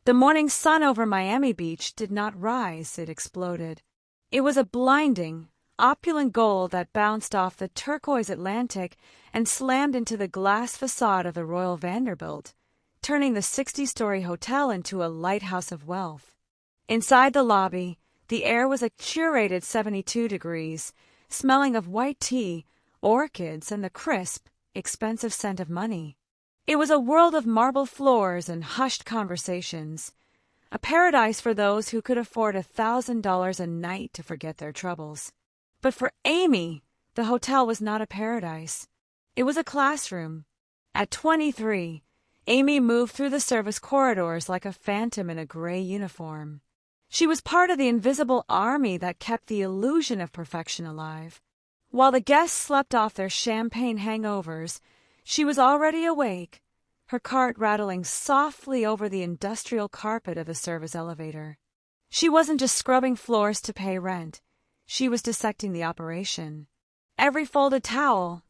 The morning sun over Miami Beach did not rise, it exploded. It was a blinding, opulent gold that bounced off the turquoise Atlantic and slammed into the glass facade of the Royal Vanderbilt, turning the 60-story hotel into a lighthouse of wealth. Inside the lobby, the air was a curated 72 degrees, smelling of white tea, orchids, and the crisp, expensive scent of money. It was a world of marble floors and hushed conversations, a paradise for those who could afford $1,000 a night to forget their troubles. But for Amy, the hotel was not a paradise. It was a classroom. At 23, Amy moved through the service corridors like a phantom in a gray uniform. She was part of the invisible army that kept the illusion of perfection alive. While the guests slept off their champagne hangovers, she was already awake, her cart rattling softly over the industrial carpet of the service elevator. She wasn't just scrubbing floors to pay rent. She was dissecting the operation. Every folded towel,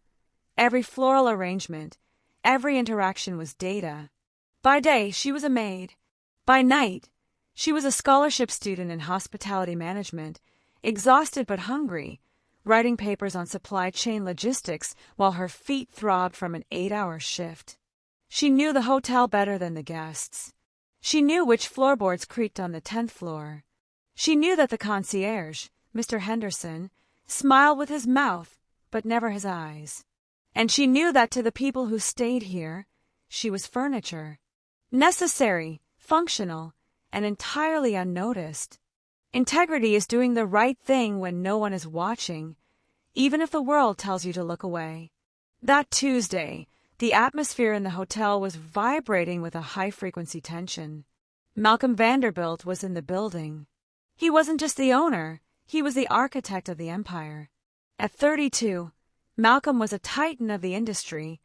every floral arrangement, every interaction was data. By day, she was a maid. By night, she was a scholarship student in hospitality management, exhausted but hungry, writing papers on supply chain logistics while her feet throbbed from an 8-hour shift. She knew the hotel better than the guests. She knew which floorboards creaked on the 10th floor. She knew that the concierge, Mr. Henderson, smiled with his mouth, but never his eyes. And she knew that to the people who stayed here, she was furniture. Necessary, functional, and entirely unnoticed. Integrity is doing the right thing when no one is watching, even if the world tells you to look away. That Tuesday, the atmosphere in the hotel was vibrating with a high-frequency tension. Malcolm Vanderbilt was in the building. He wasn't just the owner, he was the architect of the empire. At 32, Malcolm was a titan of the industry,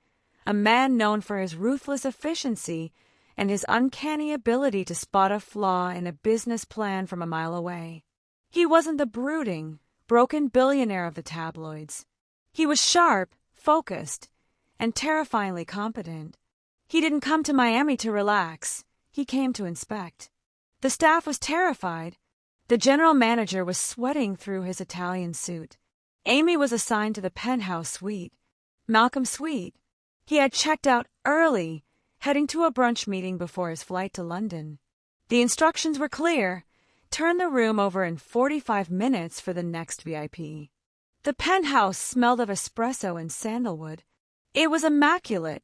a man known for his ruthless efficiency and his uncanny ability to spot a flaw in a business plan from a mile away. He wasn't the brooding, broken billionaire of the tabloids. He was sharp, focused, and terrifyingly competent. He didn't come to Miami to relax. He came to inspect. The staff was terrified. The general manager was sweating through his Italian suit. Amy was assigned to the penthouse suite. Malcolm's suite. He had checked out early, heading to a brunch meeting before his flight to London. The instructions were clear. Turn the room over in 45 minutes for the next VIP. The penthouse smelled of espresso and sandalwood. It was immaculate,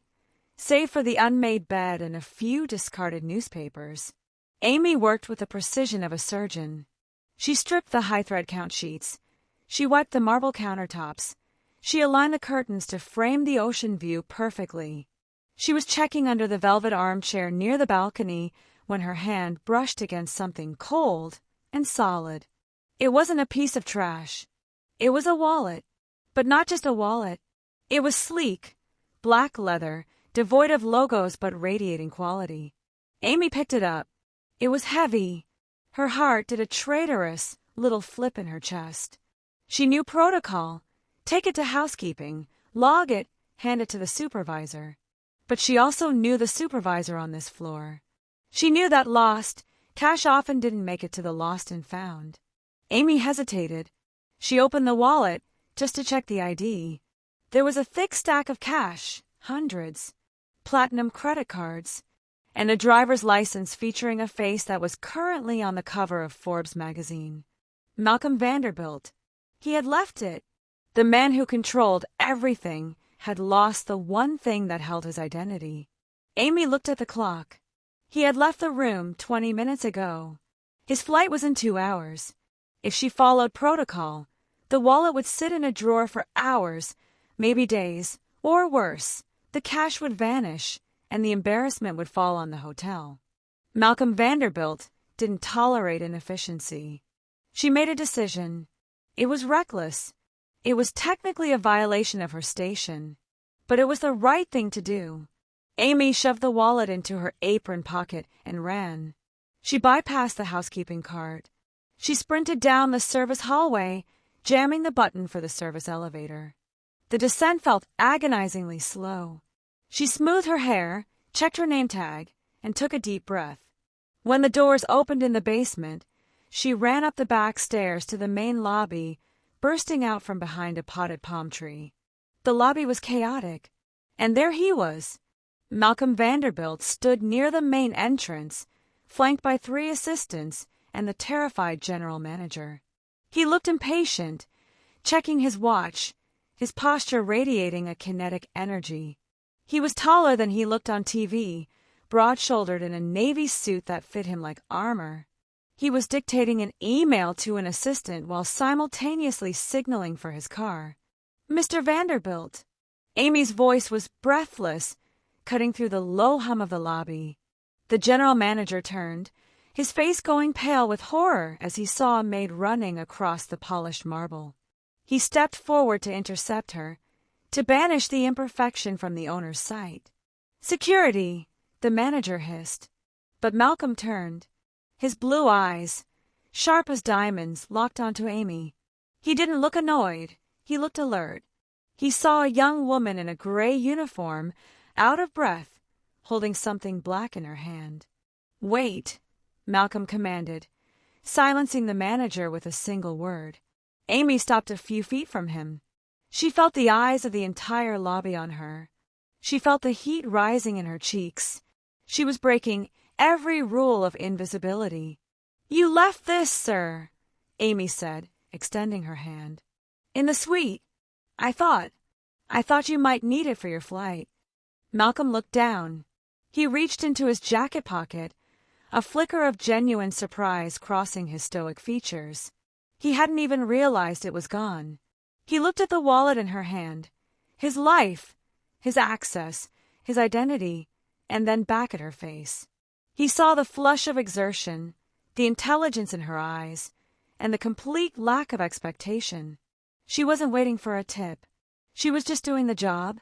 save for the unmade bed and a few discarded newspapers. Amy worked with the precision of a surgeon. She stripped the high-thread count sheets. She wiped the marble countertops. She aligned the curtains to frame the ocean view perfectly. She was checking under the velvet armchair near the balcony when her hand brushed against something cold and solid. It wasn't a piece of trash. It was a wallet. But not just a wallet. It was sleek, black leather, devoid of logos but radiating quality. Amy picked it up. It was heavy. Her heart did a traitorous little flip in her chest. She knew protocol. Take it to housekeeping, log it, hand it to the supervisor. But she also knew the supervisor on this floor. She knew that lost, cash often didn't make it to the lost and found. Amy hesitated. She opened the wallet just to check the ID. There was a thick stack of cash, hundreds, platinum credit cards, and a driver's license featuring a face that was currently on the cover of Forbes magazine. Malcolm Vanderbilt. He had left it. The man who controlled everything had lost the one thing that held his identity. Amy looked at the clock. He had left the room 20 minutes ago. His flight was in 2 hours. If she followed protocol, the wallet would sit in a drawer for hours, maybe days, or worse, the cash would vanish, and the embarrassment would fall on the hotel. Malcolm Vanderbilt didn't tolerate inefficiency. She made a decision. It was reckless. It was technically a violation of her station, but it was the right thing to do. Amy shoved the wallet into her apron pocket and ran. She bypassed the housekeeping cart. She sprinted down the service hallway, jamming the button for the service elevator. The descent felt agonizingly slow. She smoothed her hair, checked her name tag, and took a deep breath. When the doors opened in the basement, she ran up the back stairs to the main lobby, bursting out from behind a potted palm tree. The lobby was chaotic, and there he was. Malcolm Vanderbilt stood near the main entrance, flanked by 3 assistants and the terrified general manager. He looked impatient, checking his watch, his posture radiating a kinetic energy. He was taller than he looked on TV, broad-shouldered in a navy suit that fit him like armor. He was dictating an email to an assistant while simultaneously signaling for his car. "Mr. Vanderbilt." Amy's voice was breathless, cutting through the low hum of the lobby. The general manager turned, his face going pale with horror as he saw Maid running across the polished marble. He stepped forward to intercept her, to banish the imperfection from the owner's sight. "Security," the manager hissed. But Malcolm turned, his blue eyes, sharp as diamonds, locked onto Amy. He didn't look annoyed, he looked alert. He saw a young woman in a gray uniform, out of breath, holding something black in her hand. "Wait," Malcolm commanded, silencing the manager with a single word. Amy stopped a few feet from him. She felt the eyes of the entire lobby on her. She felt the heat rising in her cheeks. She was breaking every rule of invisibility. "You left this, sir," Amy said, extending her hand. "In the suite. I thought you might need it for your flight." Malcolm looked down. He reached into his jacket pocket, a flicker of genuine surprise crossing his stoic features. He hadn't even realized it was gone. He looked at the wallet in her hand, his life, his access, his identity, and then back at her face. He saw the flush of exertion, the intelligence in her eyes, and the complete lack of expectation. She wasn't waiting for a tip. She was just doing the job.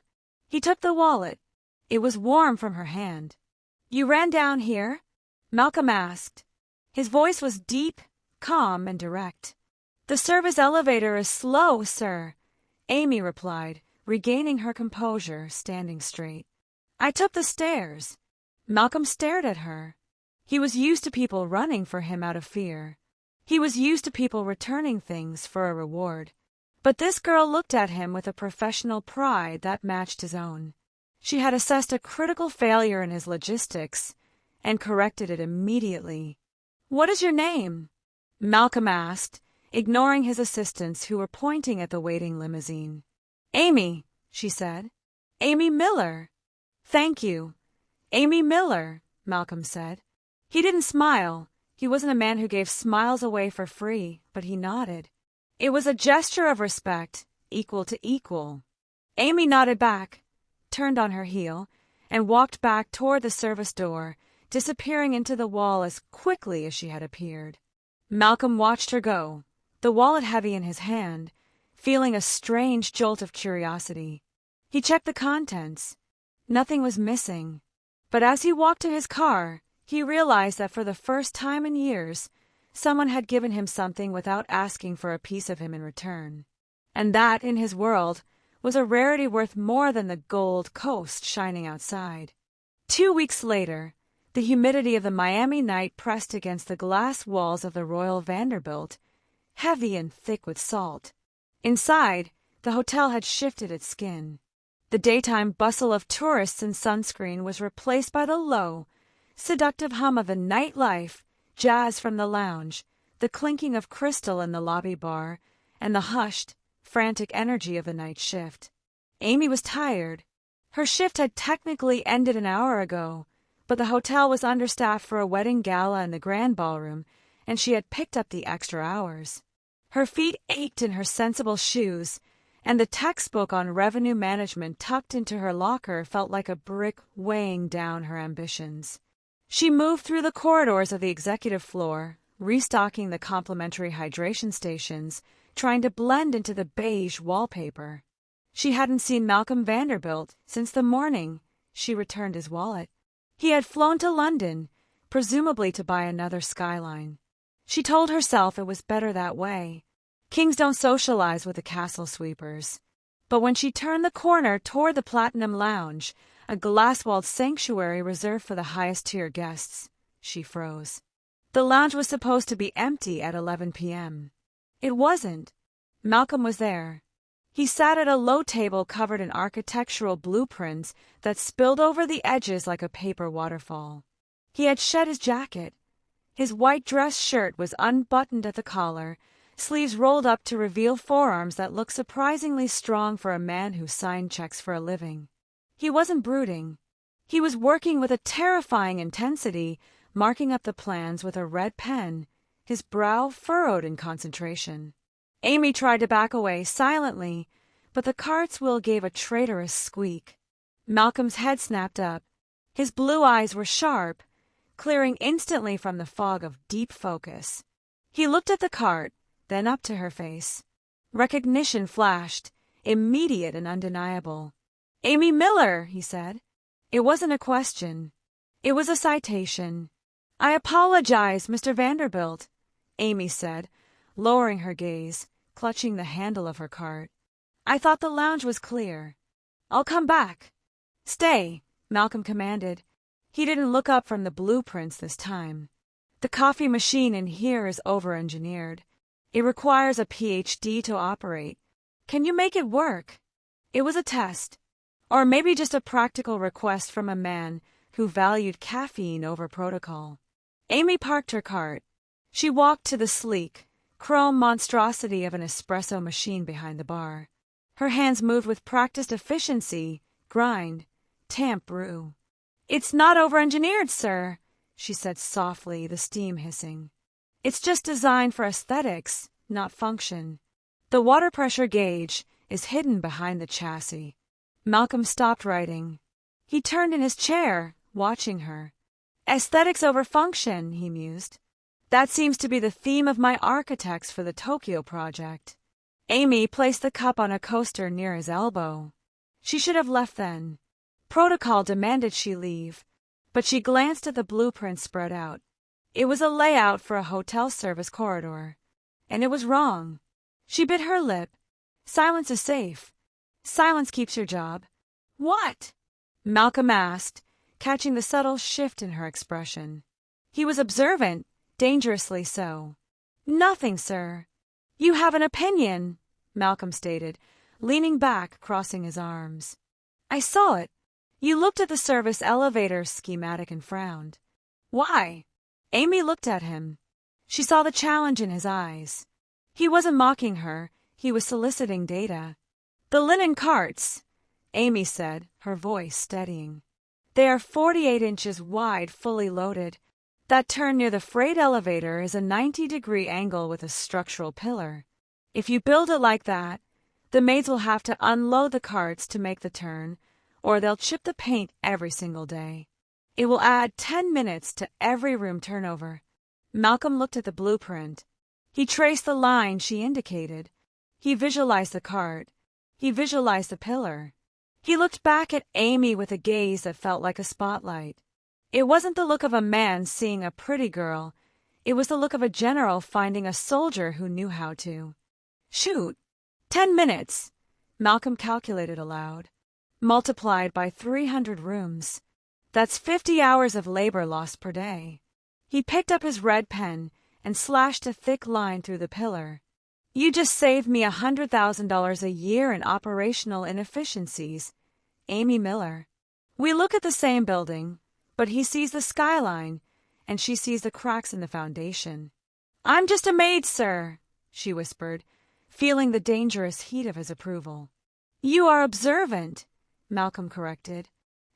He took the wallet. It was warm from her hand. "You ran down here?" Malcolm asked. His voice was deep, calm, and direct. "The service elevator is slow, sir," Amy replied, regaining her composure, standing straight. "I took the stairs." Malcolm stared at her. He was used to people running for him out of fear. He was used to people returning things for a reward. But this girl looked at him with a professional pride that matched his own. She had assessed a critical failure in his logistics and corrected it immediately. "What is your name?" Malcolm asked, ignoring his assistants who were pointing at the waiting limousine. "Amy," she said. "Amy Miller." "Thank you. Amy Miller," Malcolm said. He didn't smile. He wasn't a man who gave smiles away for free, but he nodded. It was a gesture of respect, equal to equal. Amy nodded back, turned on her heel, and walked back toward the service door, disappearing into the wall as quickly as she had appeared. Malcolm watched her go, the wallet heavy in his hand, feeling a strange jolt of curiosity. He checked the contents. Nothing was missing. But as he walked to his car, he realized that for the first time in years, someone had given him something without asking for a piece of him in return. And that, in his world, was a rarity worth more than the Gold Coast shining outside. 2 weeks later, the humidity of the Miami night pressed against the glass walls of the Royal Vanderbilt, heavy and thick with salt. Inside, the hotel had shifted its skin. The daytime bustle of tourists and sunscreen was replaced by the low, seductive hum of the nightlife, jazz from the lounge, the clinking of crystal in the lobby bar, and the hushed, frantic energy of the night shift. Amy was tired. Her shift had technically ended an hour ago, but the hotel was understaffed for a wedding gala in the grand ballroom, and she had picked up the extra hours. Her feet ached in her sensible shoes, and the textbook on revenue management tucked into her locker felt like a brick weighing down her ambitions. She moved through the corridors of the executive floor, restocking the complimentary hydration stations, trying to blend into the beige wallpaper. She hadn't seen Malcolm Vanderbilt since the morning she returned his wallet. He had flown to London, presumably to buy another skyline. She told herself it was better that way. Kings don't socialize with the castle sweepers. But when she turned the corner toward the Platinum Lounge, a glass-walled sanctuary reserved for the highest-tier guests, She froze. The lounge was supposed to be empty at 11 p.m. It wasn't. Malcolm was there. He sat at a low table covered in architectural blueprints that spilled over the edges like a paper waterfall. He had shed his jacket. His white dress shirt was unbuttoned at the collar, sleeves rolled up to reveal forearms that looked surprisingly strong for a man who signed checks for a living. He wasn't brooding. He was working with a terrifying intensity, marking up the plans with a red pen, his brow furrowed in concentration. Amy tried to back away silently, but the cart's wheel gave a traitorous squeak. Malcolm's head snapped up. His blue eyes were sharp, clearing instantly from the fog of deep focus. He looked at the cart, then up to her face. Recognition flashed, immediate and undeniable. "Amy Miller," he said. It wasn't a question. It was a citation. "I apologize, Mr. Vanderbilt," Amy said, lowering her gaze, clutching the handle of her cart. "I thought the lounge was clear. I'll come back." "Stay," Malcolm commanded. He didn't look up from the blueprints this time. "The coffee machine in here is over-engineered. It requires a PhD to operate. Can you make it work?" It was a test. Or maybe just a practical request from a man who valued caffeine over protocol. Amy parked her cart. She walked to the sleek, chrome monstrosity of an espresso machine behind the bar. Her hands moved with practiced efficiency, grind, tamp brew. "It's not over-engineered, sir," she said softly, the steam hissing. "It's just designed for aesthetics, not function. The water pressure gauge is hidden behind the chassis." Malcolm stopped writing. He turned in his chair, watching her. "Aesthetics over function," he mused. "That seems to be the theme of my architects for the Tokyo project." Amy placed the cup on a coaster near his elbow. She should have left then. Protocol demanded she leave, but she glanced at the blueprint spread out. It was a layout for a hotel service corridor, and it was wrong. She bit her lip. Silence is safe. Silence keeps your job. "What?" Malcolm asked, catching the subtle shift in her expression. He was observant, dangerously so. "Nothing, sir." "You have an opinion," Malcolm stated, leaning back, crossing his arms. "I saw it. You looked at the service elevator schematic and frowned." "Why?" Amy looked at him. She saw the challenge in his eyes. He wasn't mocking her. He was soliciting data. "The linen carts," Amy said, her voice steadying. "They are 48 inches wide, fully loaded. That turn near the freight elevator is a 90-degree angle with a structural pillar. If you build it like that, the maids will have to unload the carts to make the turn, or they'll chip the paint every single day. It will add 10 minutes to every room turnover." Malcolm looked at the blueprint. He traced the line she indicated. He visualized the cart. He visualized the pillar. He looked back at Amy with a gaze that felt like a spotlight. It wasn't the look of a man seeing a pretty girl. It was the look of a general finding a soldier who knew how to. "Shoot. 10 minutes," Malcolm calculated aloud. "Multiplied by 300 rooms. That's 50 hours of labor lost per day." He picked up his red pen and slashed a thick line through the pillar. "You just saved me $100,000 a year in operational inefficiencies, Amy Miller." We look at the same building, but he sees the skyline, and she sees the cracks in the foundation. "I'm just a maid, sir," she whispered, feeling the dangerous heat of his approval. "You are observant," Malcolm corrected.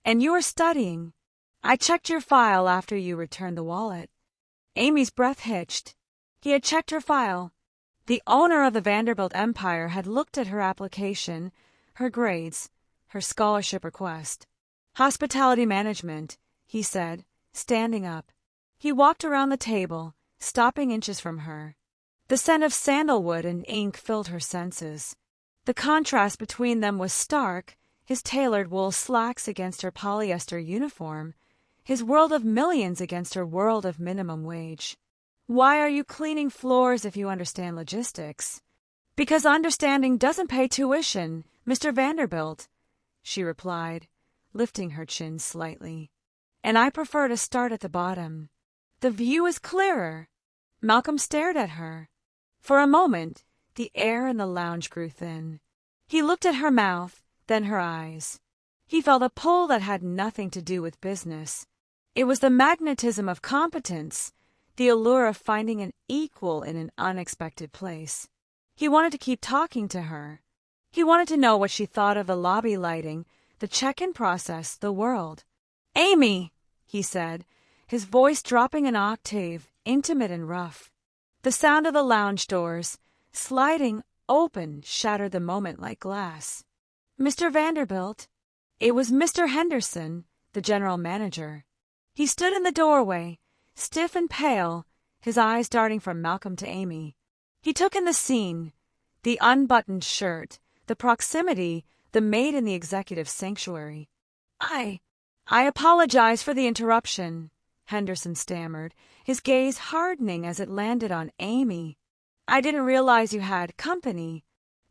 "And you are studying. I checked your file after you returned the wallet." Amy's breath hitched. He had checked her file. The owner of the Vanderbilt empire had looked at her application, her grades, her scholarship request. "Hospitality management," he said, standing up. He walked around the table, stopping inches from her. The scent of sandalwood and ink filled her senses. The contrast between them was stark, his tailored wool slacks against her polyester uniform, his world of millions against her world of minimum wage. "Why are you cleaning floors if you understand logistics?" "Because understanding doesn't pay tuition, Mr. Vanderbilt," she replied, lifting her chin slightly. "And I prefer to start at the bottom." The view is clearer." Malcolm stared at her. For a moment, the air in the lounge grew thin. He looked at her mouth, then her eyes. He felt a pull that had nothing to do with business. It was the magnetism of competence, the allure of finding an equal in an unexpected place. He wanted to keep talking to her. He wanted to know what she thought of the lobby lighting, the check-in process, the world. "Amy," he said, his voice dropping an octave, intimate and rough. The sound of the lounge doors, sliding open, shattered the moment like glass. "Mr. Vanderbilt." It was Mr. Henderson, the general manager. He stood in the doorway, stiff and pale, his eyes darting from Malcolm to Amy. He took in the scene, the unbuttoned shirt, the proximity, the maid in the executive sanctuary. I apologize for the interruption," Henderson stammered, his gaze hardening as it landed on Amy. "I didn't realize you had company."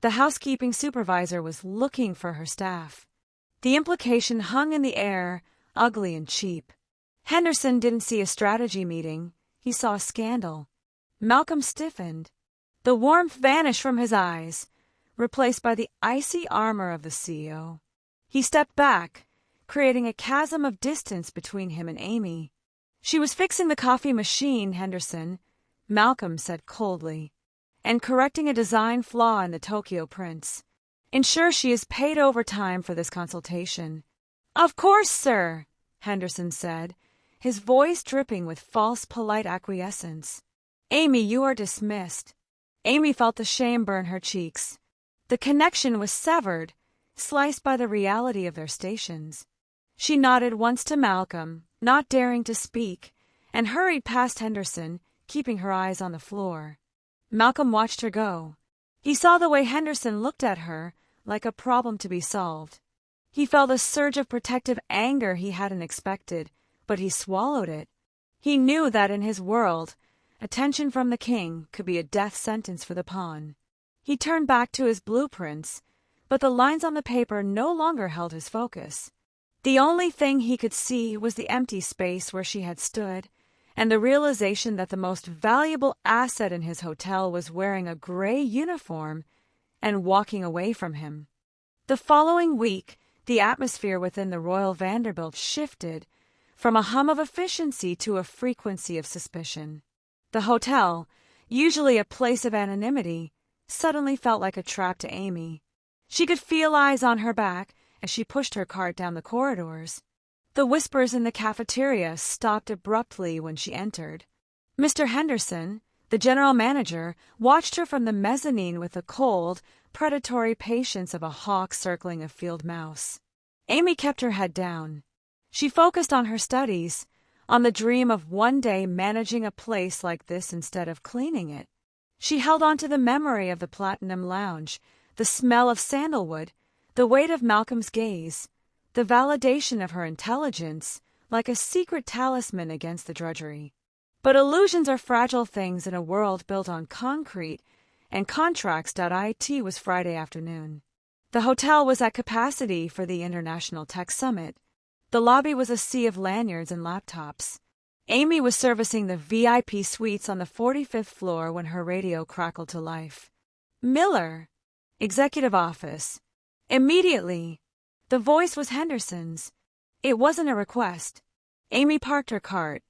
The housekeeping supervisor was looking for her staff. The implication hung in the air, ugly and cheap. Henderson didn't see a strategy meeting. He saw a scandal. Malcolm stiffened. The warmth vanished from his eyes, replaced by the icy armor of the CEO. He stepped back, creating a chasm of distance between him and Amy. "She was fixing the coffee machine, Henderson," Malcolm said coldly, "and correcting a design flaw in the Tokyo prints. Ensure she is paid overtime for this consultation." "Of course, sir," Henderson said, his voice dripping with false polite acquiescence. "Amy, you are dismissed." Amy felt the shame burn her cheeks. The connection was severed, sliced by the reality of their stations. She nodded once to Malcolm, not daring to speak, and hurried past Henderson, keeping her eyes on the floor. Malcolm watched her go. He saw the way Henderson looked at her, like a problem to be solved. He felt a surge of protective anger he hadn't expected, but he swallowed it. He knew that in his world, attention from the king could be a death sentence for the pawn. He turned back to his blueprints, but the lines on the paper no longer held his focus. The only thing he could see was the empty space where she had stood, and the realization that the most valuable asset in his hotel was wearing a gray uniform and walking away from him. The following week, the atmosphere within the Royal Vanderbilt shifted from a hum of efficiency to a frequency of suspicion. The hotel, usually a place of anonymity, suddenly felt like a trap to Amy. She could feel eyes on her back as she pushed her cart down the corridors. The whispers in the cafeteria stopped abruptly when she entered. Mr. Henderson, the general manager, watched her from the mezzanine with the cold, predatory patience of a hawk circling a field mouse. Amy kept her head down. She focused on her studies, on the dream of one day managing a place like this instead of cleaning it. She held on to the memory of the Platinum Lounge, the smell of sandalwood, the weight of Malcolm's gaze, the validation of her intelligence, like a secret talisman against the drudgery. But illusions are fragile things in a world built on concrete, and contracts.it was Friday afternoon. The hotel was at capacity for the International Tech Summit. The lobby was a sea of lanyards and laptops. Amy was servicing the VIP suites on the 45th floor when her radio crackled to life. "Miller, executive office." Immediately, the voice was Henderson's. It wasn't a request. Amy parked her cart.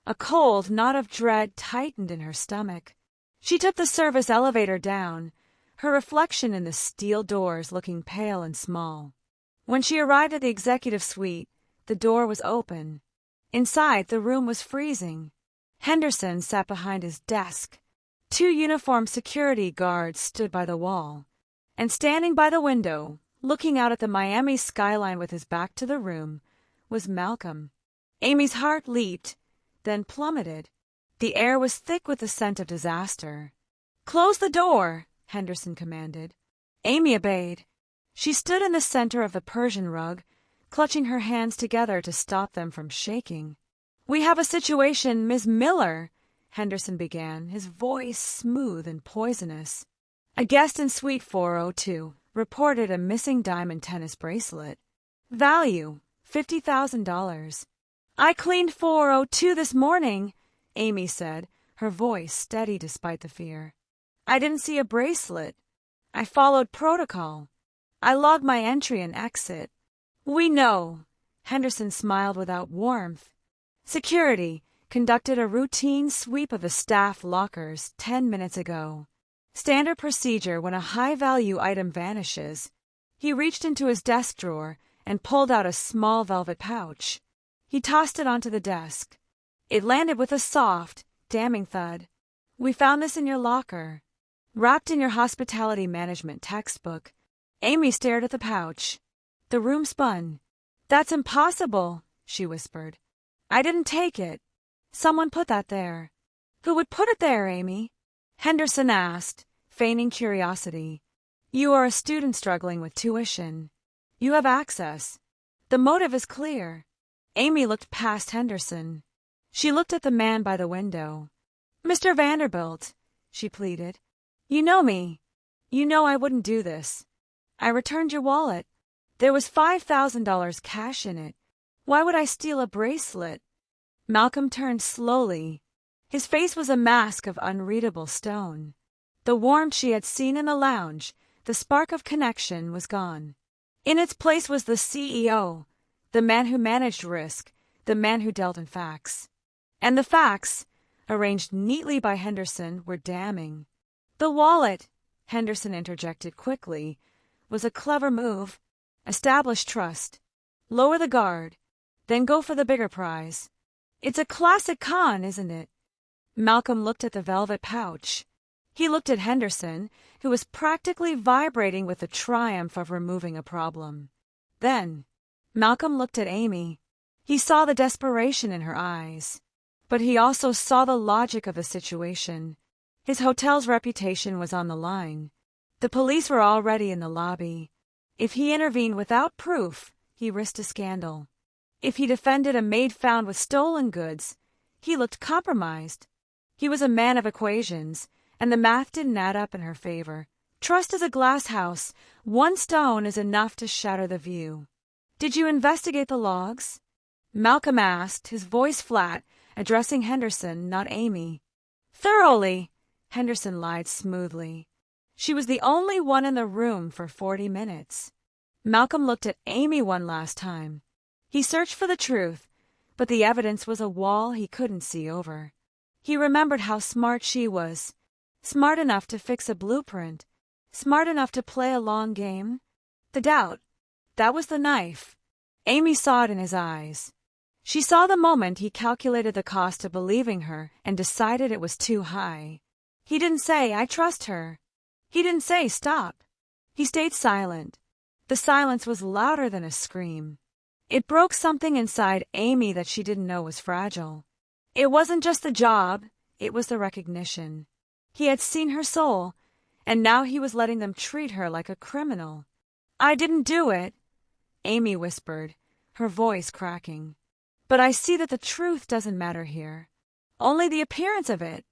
A cold knot of dread tightened in her stomach. She took the service elevator down, her reflection in the steel doors looking pale and small. When she arrived at the executive suite, the door was open. Inside, the room was freezing. Henderson sat behind his desk. 2 uniformed security guards stood by the wall. And standing by the window, looking out at the Miami skyline with his back to the room, was Malcolm. Amy's heart leaped, then plummeted. The air was thick with the scent of disaster. "Close the door," Henderson commanded. Amy obeyed. She stood in the center of the Persian rug, clutching her hands together to stop them from shaking. "We have a situation, Miss Miller," Henderson began, his voice smooth and poisonous. "A guest in suite 402 reported a missing diamond tennis bracelet. Value, $50,000. I cleaned 402 this morning," Amy said, her voice steady despite the fear. "I didn't see a bracelet. I followed protocol. I logged my entry and exit." "We know." Henderson smiled without warmth. "Security conducted a routine sweep of the staff lockers 10 minutes ago. Standard procedure when a high-value item vanishes." He reached into his desk drawer and pulled out a small velvet pouch. He tossed it onto the desk. It landed with a soft, damning thud. "We found this in your locker, wrapped in your hospitality management textbook." Amy stared at the pouch. The room spun. "That's impossible," she whispered. "I didn't take it. Someone put that there." "Who would put it there, Amy?" Henderson asked, feigning curiosity. "You are a student struggling with tuition. You have access. The motive is clear." Amy looked past Henderson. She looked at the man by the window. "Mr. Vanderbilt," she pleaded. "You know me. You know I wouldn't do this. I returned your wallet. There was $5,000 cash in it. Why would I steal a bracelet?" Malcolm turned slowly. His face was a mask of unreadable stone. The warmth she had seen in the lounge, the spark of connection, was gone. In its place was the CEO, the man who managed risk, the man who dealt in facts. And the facts, arranged neatly by Henderson, were damning. "The wallet," Henderson interjected quickly, "was a clever move. Establish trust. Lower the guard. Then go for the bigger prize. It's a classic con, isn't it?" Malcolm looked at the velvet pouch. He looked at Henderson, who was practically vibrating with the triumph of removing a problem. Then Malcolm looked at Amy. He saw the desperation in her eyes. But he also saw the logic of the situation. His hotel's reputation was on the line. The police were already in the lobby. If he intervened without proof, he risked a scandal. If he defended a maid found with stolen goods, he looked compromised. He was a man of equations, and the math didn't add up in her favor. Trust is a glass house. One stone is enough to shatter the view. "Did you investigate the logs?" Malcolm asked, his voice flat, addressing Henderson, not Amy. "Thoroughly," Henderson lied smoothly. She was the only one in the room for 40 minutes. Malcolm looked at Amy one last time. He searched for the truth, but the evidence was a wall he couldn't see over. He remembered how smart she was. Smart enough to fix a blueprint. Smart enough to play a long game. The doubt. That was the knife. Amy saw it in his eyes. She saw the moment he calculated the cost of believing her and decided it was too high. He didn't say, "I trust her." He didn't say, "Stop." He stayed silent. The silence was louder than a scream. It broke something inside Amy that she didn't know was fragile. It wasn't just the job, it was the recognition. He had seen her soul, and now he was letting them treat her like a criminal. "I didn't do it," Amy whispered, her voice cracking. "But I see that the truth doesn't matter here. Only the appearance of it."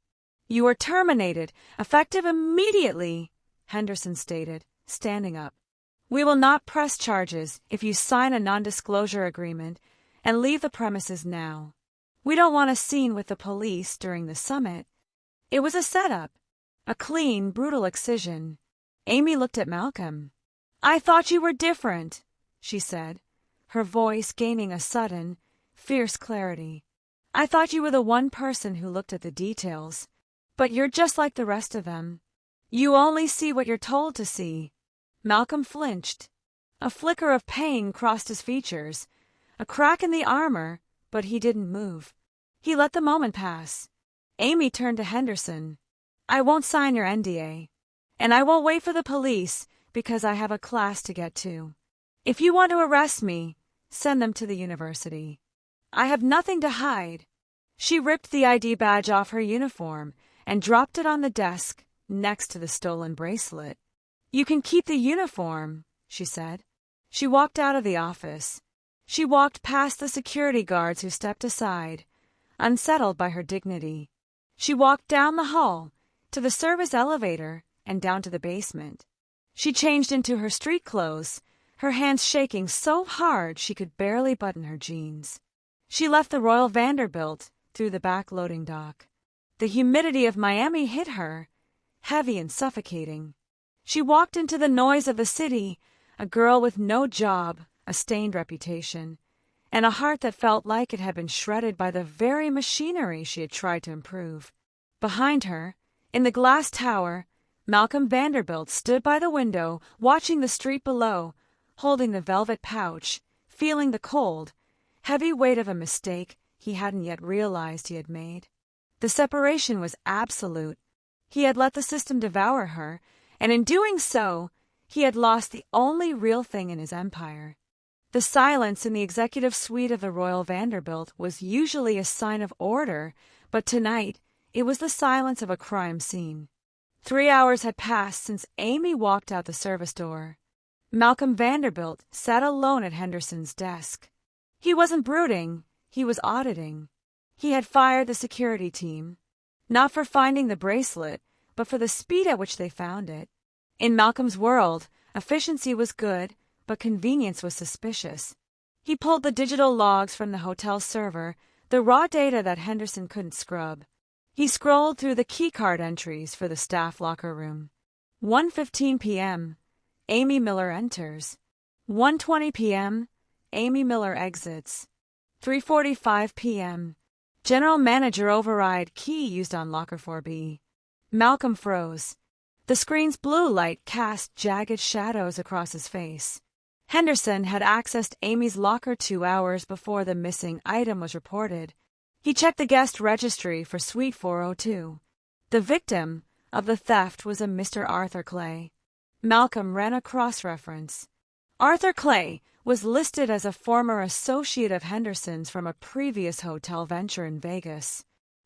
"You are terminated, effective immediately," Henderson stated, standing up. "We will not press charges if you sign a non-disclosure agreement and leave the premises now. We don't want a scene with the police during the summit." It was a setup, a clean, brutal excision. Amy looked at Malcolm. "I thought you were different," she said, her voice gaining a sudden, fierce clarity. "I thought you were the one person who looked at the details. But you're just like the rest of them. You only see what you're told to see." Malcolm flinched. A flicker of pain crossed his features, a crack in the armor, but he didn't move. He let the moment pass. Amy turned to Henderson. "I won't sign your NDA. And I won't wait for the police because I have a class to get to. If you want to arrest me, send them to the university. I have nothing to hide." She ripped the ID badge off her uniform and dropped it on the desk next to the stolen bracelet. "You can keep the uniform," she said. She walked out of the office. She walked past the security guards who stepped aside, unsettled by her dignity. She walked down the hall, to the service elevator, and down to the basement. She changed into her street clothes, her hands shaking so hard she could barely button her jeans. She left the Royal Vanderbilt, through the back loading dock. The humidity of Miami hit her, heavy and suffocating. She walked into the noise of the city, a girl with no job, a stained reputation, and a heart that felt like it had been shredded by the very machinery she had tried to improve. Behind her, in the glass tower, Malcolm Vanderbilt stood by the window, watching the street below, holding the velvet pouch, feeling the cold, heavy weight of a mistake he hadn't yet realized he had made. The separation was absolute. He had let the system devour her, and in doing so, he had lost the only real thing in his empire. The silence in the executive suite of the Royal Vanderbilt was usually a sign of order, but tonight it was the silence of a crime scene. 3 hours had passed since Amy walked out the service door. Malcolm Vanderbilt sat alone at Henderson's desk. He wasn't brooding, he was auditing. He had fired the security team, not for finding the bracelet, but for the speed at which they found it. In Malcolm's world, efficiency was good, but convenience was suspicious. He pulled the digital logs from the hotel server, the raw data that Henderson couldn't scrub. He scrolled through the keycard entries for the staff locker room. 1:15 p.m. Amy Miller enters. 1:20 p.m. Amy Miller exits. 3:45 p.m. General Manager override key used on Locker 4B. Malcolm froze. The screen's blue light cast jagged shadows across his face. Henderson had accessed Amy's locker 2 hours before the missing item was reported. He checked the guest registry for Suite 402. The victim of the theft was a Mr. Arthur Clay. Malcolm ran a cross-reference. Arthur Clay was listed as a former associate of Henderson's from a previous hotel venture in Vegas.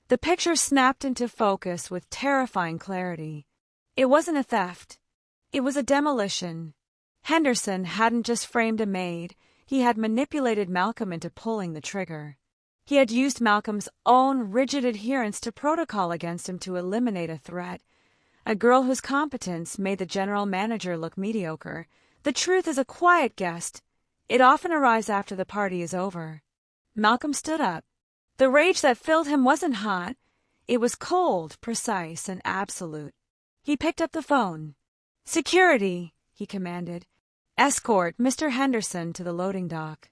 The picture snapped into focus with terrifying clarity. It wasn't a theft. It was a demolition. Henderson hadn't just framed a maid, he had manipulated Malcolm into pulling the trigger. He had used Malcolm's own rigid adherence to protocol against him to eliminate a threat, a girl whose competence made the general manager look mediocre. The truth is a quiet guest. It often arrives after the party is over. Malcolm stood up. The rage that filled him wasn't hot. It was cold, precise, and absolute. He picked up the phone. "Security," he commanded. "Escort Mr. Henderson to the loading dock.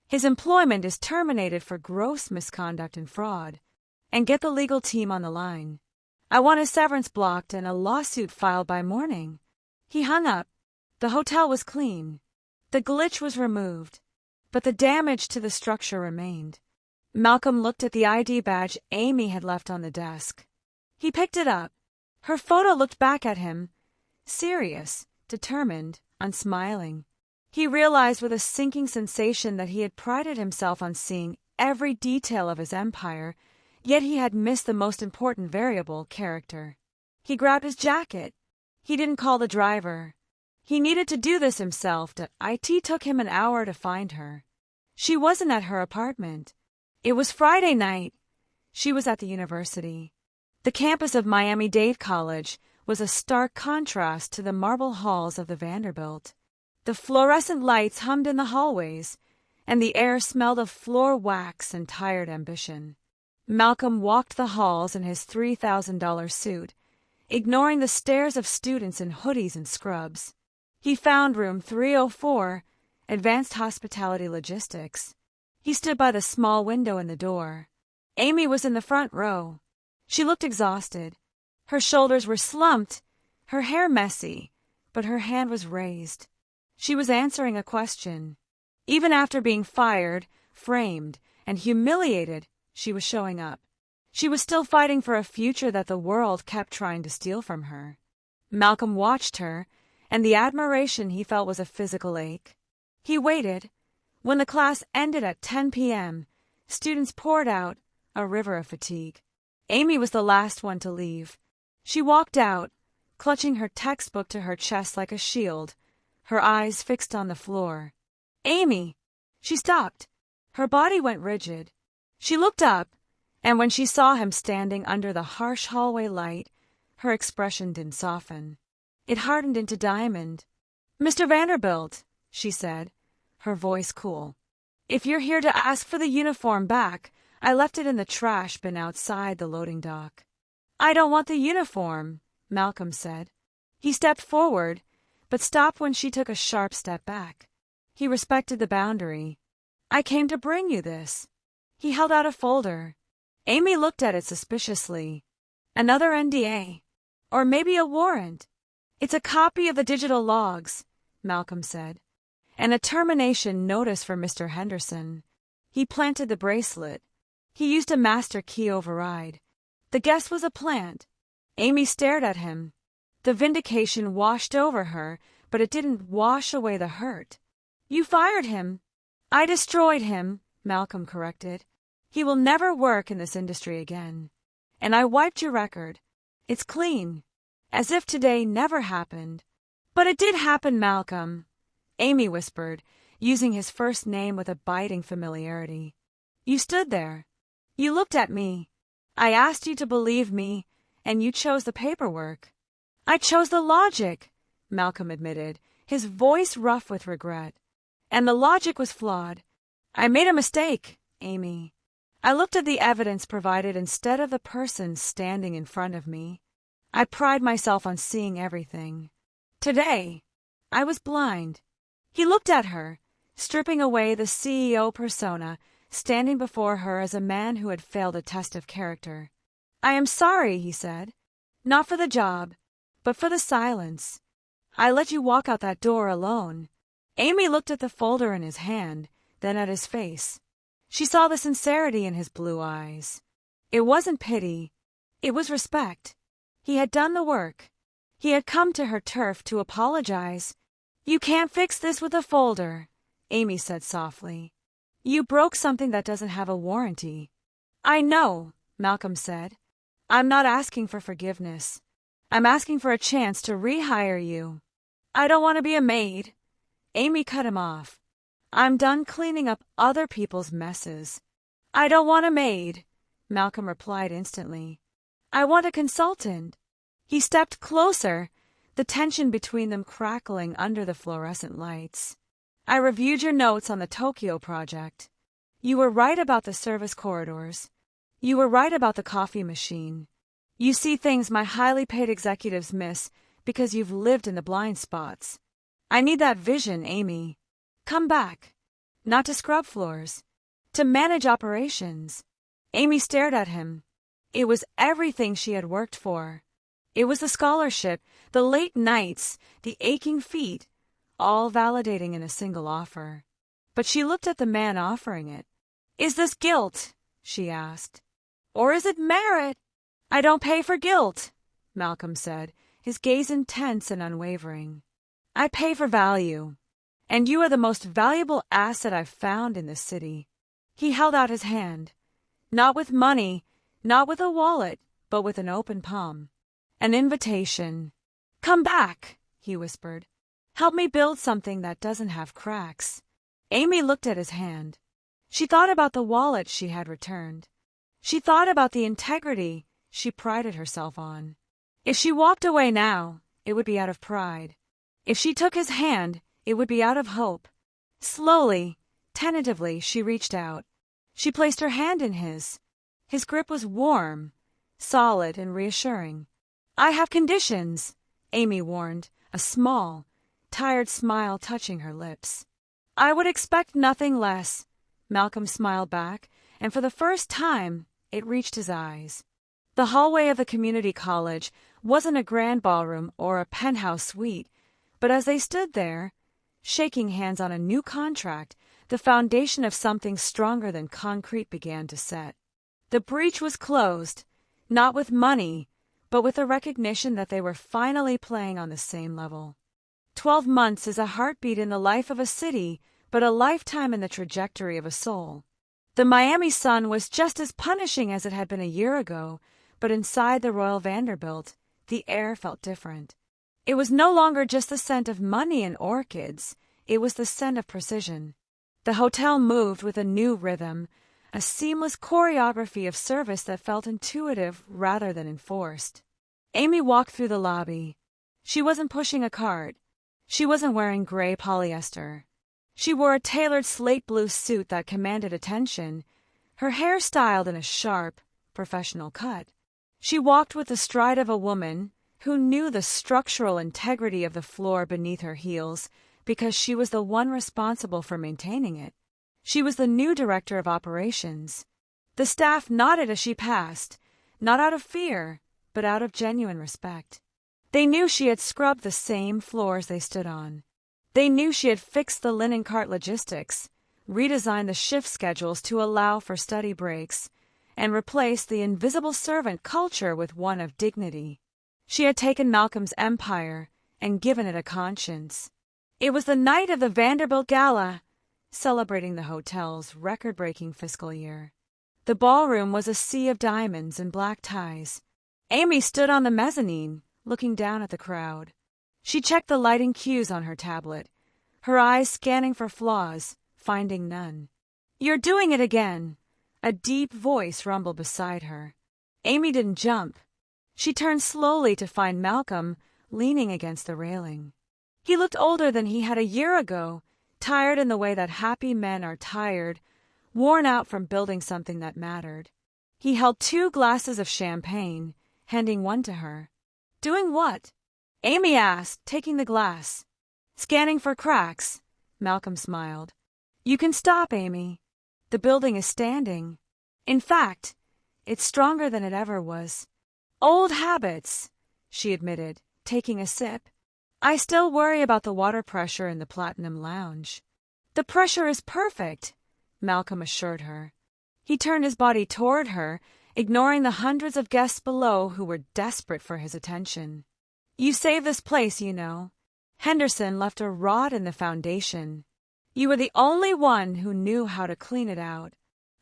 His employment is terminated for gross misconduct and fraud. And get the legal team on the line. I want his severance blocked and a lawsuit filed by morning." He hung up. The hotel was clean. The glitch was removed, but the damage to the structure remained. Malcolm looked at the ID badge Amy had left on the desk. He picked it up. Her photo looked back at him, serious, determined, unsmiling. He realized with a sinking sensation that he had prided himself on seeing every detail of his empire, yet he had missed the most important variable, character. He grabbed his jacket. He didn't call the driver. He needed to do this himself. It took him an hour to find her. She wasn't at her apartment. It was Friday night. She was at the university. The campus of Miami-Dade College was a stark contrast to the marble halls of the Vanderbilt. The fluorescent lights hummed in the hallways, and the air smelled of floor wax and tired ambition. Malcolm walked the halls in his $3,000 suit, ignoring the stares of students in hoodies and scrubs. He found room 304, Advanced Hospitality Logistics. He stood by the small window in the door. Amy was in the front row. She looked exhausted. Her shoulders were slumped, her hair messy, but her hand was raised. She was answering a question. Even after being fired, framed, and humiliated, she was showing up. She was still fighting for a future that the world kept trying to steal from her. Malcolm watched her, and the admiration he felt was a physical ache. He waited. When the class ended at 10 p.m., students poured out, a river of fatigue. Amy was the last one to leave. She walked out, clutching her textbook to her chest like a shield, her eyes fixed on the floor. "Amy!" She stopped. Her body went rigid. She looked up, and when she saw him standing under the harsh hallway light, her expression didn't soften. It hardened into diamond. "Mr. Vanderbilt," she said, her voice cool. "If you're here to ask for the uniform back, I left it in the trash bin outside the loading dock. I don't want the uniform, Malcolm said. He stepped forward, but stopped when she took a sharp step back. He respected the boundary. I came to bring you this. He held out a folder. Amy looked at it suspiciously. Another NDA. Or maybe a warrant. It's a copy of the digital logs, Malcolm said. And a termination notice for Mr. Henderson. He planted the bracelet. He used a master key override. The guess was a plant. Amy stared at him. The vindication washed over her, but it didn't wash away the hurt. You fired him. I destroyed him, Malcolm corrected. He will never work in this industry again. And I wiped your record. It's clean. As if today never happened. But it did happen, Malcolm, Amy whispered, using his first name with a biting familiarity. You stood there. You looked at me. I asked you to believe me, and you chose the paperwork. I chose the logic, Malcolm admitted, his voice rough with regret. And the logic was flawed. I made a mistake, Amy. I looked at the evidence provided instead of the person standing in front of me. I pride myself on seeing everything. Today, I was blind. He looked at her, stripping away the CEO persona, standing before her as a man who had failed a test of character. I am sorry, he said. Not for the job, but for the silence. I let you walk out that door alone. Amy looked at the folder in his hand, then at his face. She saw the sincerity in his blue eyes. It wasn't pity. It was respect. He had done the work. He had come to her turf to apologize. You can't fix this with a folder, Amy said softly. You broke something that doesn't have a warranty. I know, Malcolm said. I'm not asking for forgiveness. I'm asking for a chance to rehire you. I don't want to be a maid. Amy cut him off. I'm done cleaning up other people's messes. I don't want a maid, Malcolm replied instantly. I want a consultant. He stepped closer, the tension between them crackling under the fluorescent lights. I reviewed your notes on the Tokyo project. You were right about the service corridors. You were right about the coffee machine. You see things my highly paid executives miss because you've lived in the blind spots. I need that vision, Amy. Come back. Not to scrub floors. To manage operations. Amy stared at him. It was everything she had worked for. It was the scholarship, the late nights, the aching feet, all validating in a single offer. But she looked at the man offering it. Is this guilt? She asked. Or is it merit? I don't pay for guilt, Malcolm said, his gaze intense and unwavering. I pay for value. And you are the most valuable asset I've found in this city. He held out his hand. Not with money, not with a wallet, but with an open palm. An invitation. Come back, he whispered. Help me build something that doesn't have cracks. Amy looked at his hand. She thought about the wallet she had returned. She thought about the integrity she prided herself on. If she walked away now, it would be out of pride. If she took his hand, it would be out of hope. Slowly, tentatively, she reached out. She placed her hand in his. His grip was warm, solid, and reassuring. I have conditions, Amy warned, a small, tired smile touching her lips. I would expect nothing less, Malcolm smiled back, and for the first time, it reached his eyes. The hallway of the community college wasn't a grand ballroom or a penthouse suite, but as they stood there, shaking hands on a new contract, the foundation of something stronger than concrete began to set. The breach was closed, not with money, but with the recognition that they were finally playing on the same level. 12 months is a heartbeat in the life of a city, but a lifetime in the trajectory of a soul. The Miami sun was just as punishing as it had been a year ago, but inside the Royal Vanderbilt, the air felt different. It was no longer just the scent of money and orchids, it was the scent of precision. The hotel moved with a new rhythm, a seamless choreography of service that felt intuitive rather than enforced. Amy walked through the lobby. She wasn't pushing a cart. She wasn't wearing gray polyester. She wore a tailored slate blue suit that commanded attention, her hair styled in a sharp, professional cut. She walked with the stride of a woman who knew the structural integrity of the floor beneath her heels because she was the one responsible for maintaining it. She was the new director of operations. The staff nodded as she passed, not out of fear, but out of genuine respect. They knew she had scrubbed the same floors they stood on. They knew she had fixed the linen cart logistics, redesigned the shift schedules to allow for study breaks, and replaced the invisible servant culture with one of dignity. She had taken Malcolm's empire and given it a conscience. It was the night of the Vanderbilt Gala, celebrating the hotel's record-breaking fiscal year. The ballroom was a sea of diamonds and black ties. Amy stood on the mezzanine, looking down at the crowd. She checked the lighting cues on her tablet, her eyes scanning for flaws, finding none. "You're doing it again," a deep voice rumbled beside her. Amy didn't jump. She turned slowly to find Malcolm leaning against the railing. He looked older than he had a year ago, tired in the way that happy men are tired, worn out from building something that mattered. He held 2 glasses of champagne, handing one to her. "Doing what?" Amy asked, taking the glass. "Scanning for cracks," Malcolm smiled. "You can stop, Amy. The building is standing. In fact, it's stronger than it ever was." "Old habits," she admitted, taking a sip. "I still worry about the water pressure in the Platinum Lounge." "The pressure is perfect," Malcolm assured her. He turned his body toward her, ignoring the hundreds of guests below who were desperate for his attention. "You saved this place, you know. Henderson left a rot in the foundation. You were the only one who knew how to clean it out."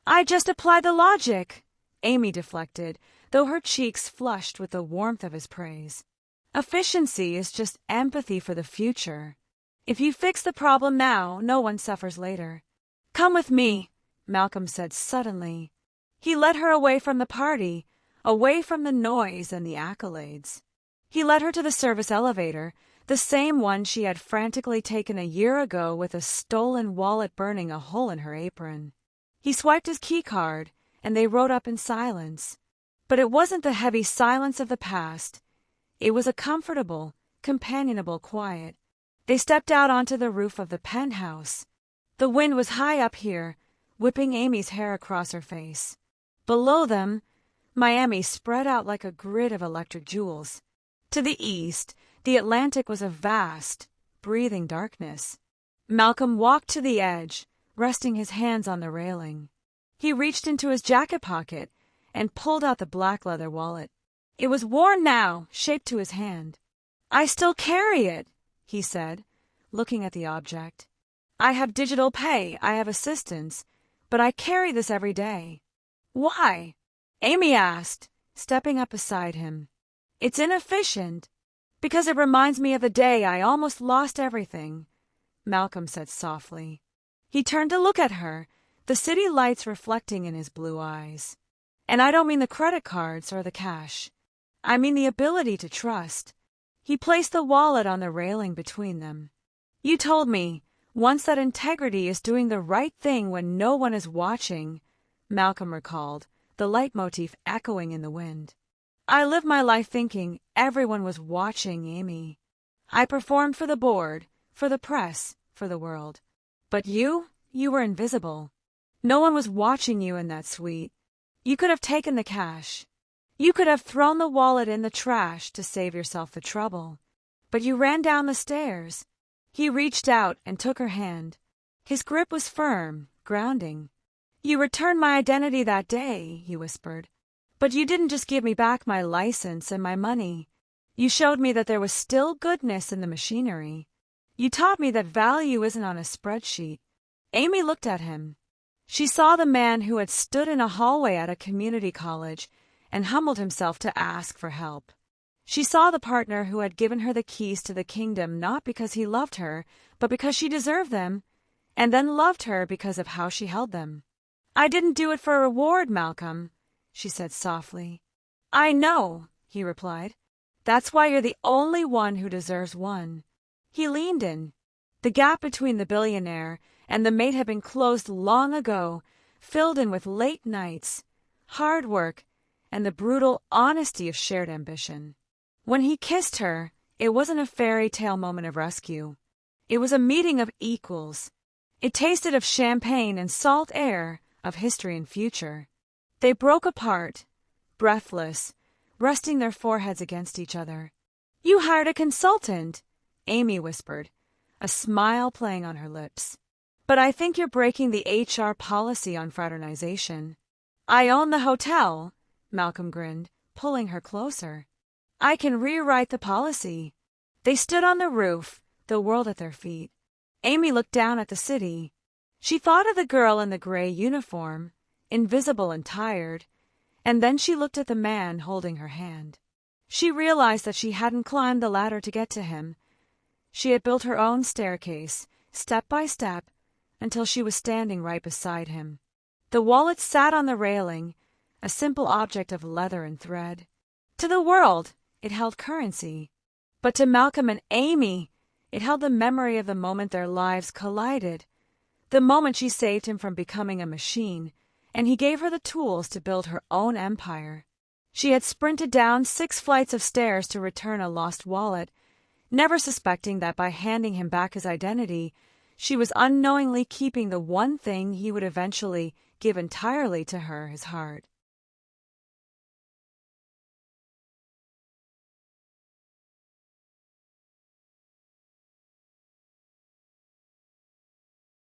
"I just applied the logic," Amy deflected, though her cheeks flushed with the warmth of his praise. "Efficiency is just empathy for the future. If you fix the problem now, no one suffers later." "Come with me," Malcolm said suddenly. He led her away from the party, away from the noise and the accolades. He led her to the service elevator, the same one she had frantically taken a year ago with a stolen wallet burning a hole in her apron. He swiped his key card, and they rode up in silence. But it wasn't the heavy silence of the past. It was a comfortable, companionable quiet. They stepped out onto the roof of the penthouse. The wind was high up here, whipping Amy's hair across her face. Below them, Miami spread out like a grid of electric jewels. To the east, the Atlantic was a vast, breathing darkness. Malcolm walked to the edge, resting his hands on the railing. He reached into his jacket pocket and pulled out the black leather wallet. It was worn now, shaped to his hand. "I still carry it," he said, looking at the object. "I have digital pay, I have assistants, but I carry this every day." "Why?" Amy asked, stepping up beside him. "It's inefficient." "Because it reminds me of the day I almost lost everything," Malcolm said softly. He turned to look at her, the city lights reflecting in his blue eyes. "And I don't mean the credit cards or the cash. I mean the ability to trust." He placed the wallet on the railing between them. "You told me once that integrity is doing the right thing when no one is watching," Malcolm recalled, the leitmotif echoing in the wind. "I lived my life thinking everyone was watching Amy. I performed for the board, for the press, for the world. But you were invisible. No one was watching you in that suite. You could have taken the cash. You could have thrown the wallet in the trash to save yourself the trouble. But you ran down the stairs." He reached out and took her hand. His grip was firm, grounding. "You returned my identity that day," he whispered. "But you didn't just give me back my license and my money. You showed me that there was still goodness in the machinery. You taught me that value isn't on a spreadsheet." Amy looked at him. She saw the man who had stood in a hallway at a community college and humbled himself to ask for help. She saw the partner who had given her the keys to the kingdom not because he loved her, but because she deserved them, and then loved her because of how she held them. "I didn't do it for a reward, Malcolm," she said softly. "I know," he replied. "That's why you're the only one who deserves one." He leaned in. The gap between the billionaire and the Maid had been closed long ago, filled in with late nights, hard work, and the brutal honesty of shared ambition. When he kissed her, it wasn't a fairy tale moment of rescue. It was a meeting of equals. It tasted of champagne and salt air, of history and future. They broke apart, breathless, resting their foreheads against each other. "You hired a consultant," Amy whispered, a smile playing on her lips. "But I think you're breaking the HR policy on fraternization." "I own the hotel," Malcolm grinned, pulling her closer. "I can rewrite the policy." They stood on the roof, the world at their feet. Amy looked down at the city. She thought of the girl in the gray uniform, invisible and tired, and then she looked at the man holding her hand. She realized that she hadn't climbed the ladder to get to him. She had built her own staircase, step by step, until she was standing right beside him. The wallet sat on the railing, a simple object of leather and thread. To the world, it held currency. But to Malcolm and Amy, it held the memory of the moment their lives collided, the moment she saved him from becoming a machine, and he gave her the tools to build her own empire. She had sprinted down 6 flights of stairs to return a lost wallet, never suspecting that by handing him back his identity, she was unknowingly keeping the one thing he would eventually give entirely to her, his heart.